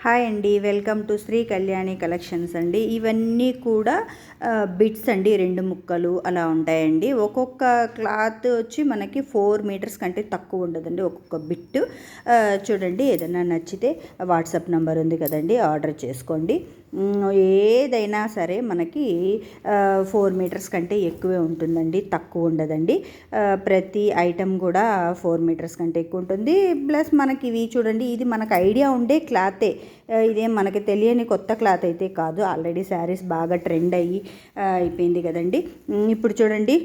Hi అండి, welcome to Shri Kalyani collections అండి. ఇవన్నీ కూడా బిట్స్ అండి, 2 ముక్కలు అలా ఉంటాయండి. ఒక్కొక్క క్లాత్ వచ్చి మనకి 4 మీటర్స్ కంటే తక్కువ ఉండదండి ఒక్కొక్క బిట్. చూడండి, ఏదైనా నచ్చితే వాట్సాప్ నెంబర్ ఉంది కదండి, ఆర్డర్ చేసుకోండి. ఏదైనా సరే మనకి 4 మీటర్స్ కంటే ఎక్కువే ఉంటుందండి, తక్కువ ఉండదండి. ప్రతి ఐటెం కూడా 4 మీటర్స్ కంటే ఎక్కువ ఉంటుంది. ప్లస్ మనకి ఇవి చూడండి, ఇది మనకు ఐడియా ఉండే క్లాతే, ఇదేం మనకి తెలియని కొత్త క్లాత్ అయితే కాదు. ఆల్రెడీ శారీస్ బాగా ట్రెండ్ అయిపోయింది కదండి. ఇప్పుడు చూడండి,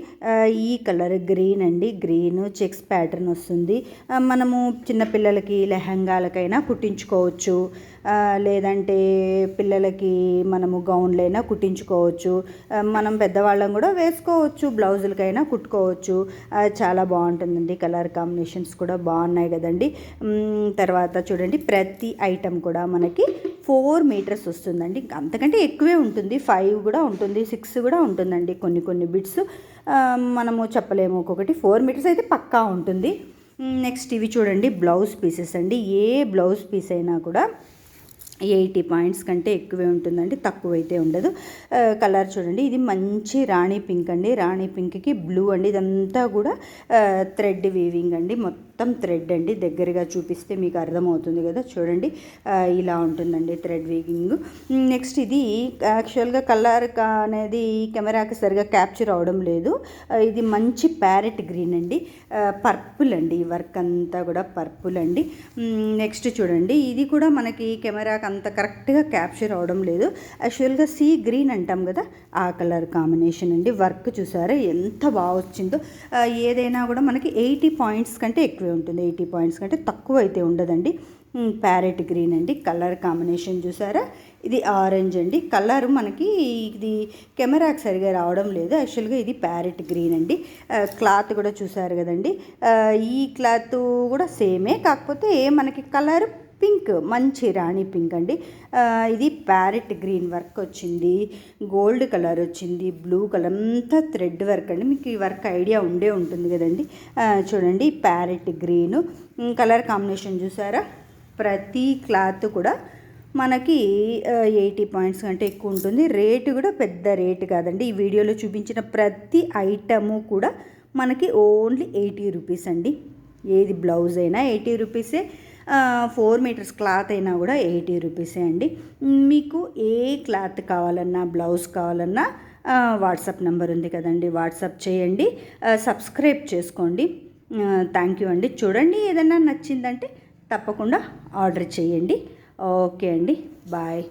ఈ కలర్ గ్రీన్ అండి, గ్రీన్ చెక్స్ ప్యాటర్న్ వస్తుంది. మనము చిన్నపిల్లలకి లెహంగాలకైనా కుట్టించుకోవచ్చు, లేదంటే పిల్లలకి మనము గౌన్లైనా కుట్టించుకోవచ్చు, మనం పెద్దవాళ్ళం కూడా వేసుకోవచ్చు, బ్లౌజులకైనా కుట్టుకోవచ్చు. చాలా బాగుంటుందండి. కలర్ కాంబినేషన్స్ కూడా బాగున్నాయి కదండి. తర్వాత చూడండి, ప్రతి ఐటెం కూడా మనకి 4 మీటర్స్ వస్తుందండి. అంతకంటే ఎక్కువే ఉంటుంది, 5 కూడా ఉంటుంది, 6 కూడా ఉంటుందండి. కొన్ని బిట్స్ మనము చెప్పలేము, ఒక్కొక్కటి 4 మీటర్స్ అయితే పక్కా ఉంటుంది. నెక్స్ట్ ఇవి చూడండి, బ్లౌజ్ పీసెస్ అండి. ఏ బ్లౌజ్ పీస్ అయినా కూడా 80 పాయింట్స్ కంటే ఎక్కువే ఉంటుందండి, తక్కువైతే ఉండదు. కలర్ చూడండి, ఇది మంచి రాణి పింక్ అండి, రాణి పింక్కి బ్లూ అండి. ఇదంతా కూడా థ్రెడ్ వీవింగ్ అండి, మొత్తం థ్రెడ్ అండి. దగ్గరగా చూపిస్తే మీకు అర్థమవుతుంది కదా, చూడండి ఇలా ఉంటుందండి థ్రెడ్ వీవింగ్. నెక్స్ట్ ఇది యాక్చువల్గా కలర్ అనేది కెమెరాకి సరిగా క్యాప్చర్ అవడం లేదు. ఇది మంచి ప్యారెట్ గ్రీన్ అండి, పర్పుల్ అండి, ఈ వర్క్ అంతా కూడా పర్పుల్ అండి. నెక్స్ట్ చూడండి, ఇది కూడా మనకి కెమెరాకి అంత కరెక్ట్గా క్యాప్చర్ అవడం లేదు. యాక్చువల్గా సీ గ్రీన్ అంటాం కదా, ఆ కలర్ కాంబినేషన్ అండి. వర్క్ చూసారా ఎంత బాగా వచ్చిందో. ఏదైనా కూడా మనకి 80 పాయింట్స్ కంటే ఎక్కువే ఉంటుంది, 80 పాయింట్స్ కంటే తక్కువ అయితే ఉండదండి. ప్యారెట్ గ్రీన్ అండి, కలర్ కాంబినేషన్ చూసారా. ఇది ఆరెంజ్ అండి, కలర్ మనకి ఇది కెమెరాకి సరిగా రావడం లేదు. యాక్చువల్గా ఇది ప్యారెట్ గ్రీన్ అండి. క్లాత్ కూడా చూసారు కదండి. ఈ క్లాత్ కూడా సేమే, కాకపోతే మనకి కలర్ పింక్, మంచి రాణి పింక్ అండి. ఇది ప్యారెట్ గ్రీన్ వర్క్ వచ్చింది, గోల్డ్ కలర్ వచ్చింది, బ్లూ కలర్ అంతా థ్రెడ్ వర్క్ అండి. మీకు ఈ వర్క్ ఐడియా ఉండే ఉంటుంది కదండి. చూడండి, ప్యారెట్ గ్రీను కలర్ కాంబినేషన్ చూసారా. ప్రతి క్లాత్ కూడా మనకి 80 పాయింట్స్ కంటే ఎక్కువ ఉంటుంది. రేటు కూడా పెద్ద రేటు కాదండి. ఈ వీడియోలో చూపించిన ప్రతి ఐటము కూడా మనకి ఓన్లీ 80 రూపీస్ అండి. ఏది బ్లౌజ్ అయినా 80 రూపీసే, 4 మీటర్స్ క్లాత్ అయినా కూడా 80 రూపీసే అండి. మీకు ఏ క్లాత్ కావాలన్నా, బ్లౌజ్ కావాలన్నా వాట్సాప్ నెంబర్ ఉంది కదండి, వాట్సాప్ చేయండి, సబ్స్క్రైబ్ చేసుకోండి. థ్యాంక్ యూ అండి. చూడండి, ఏదైనా నచ్చిందంటే తప్పకుండా ఆర్డర్ చేయండి. ఓకే అండి, బాయ్.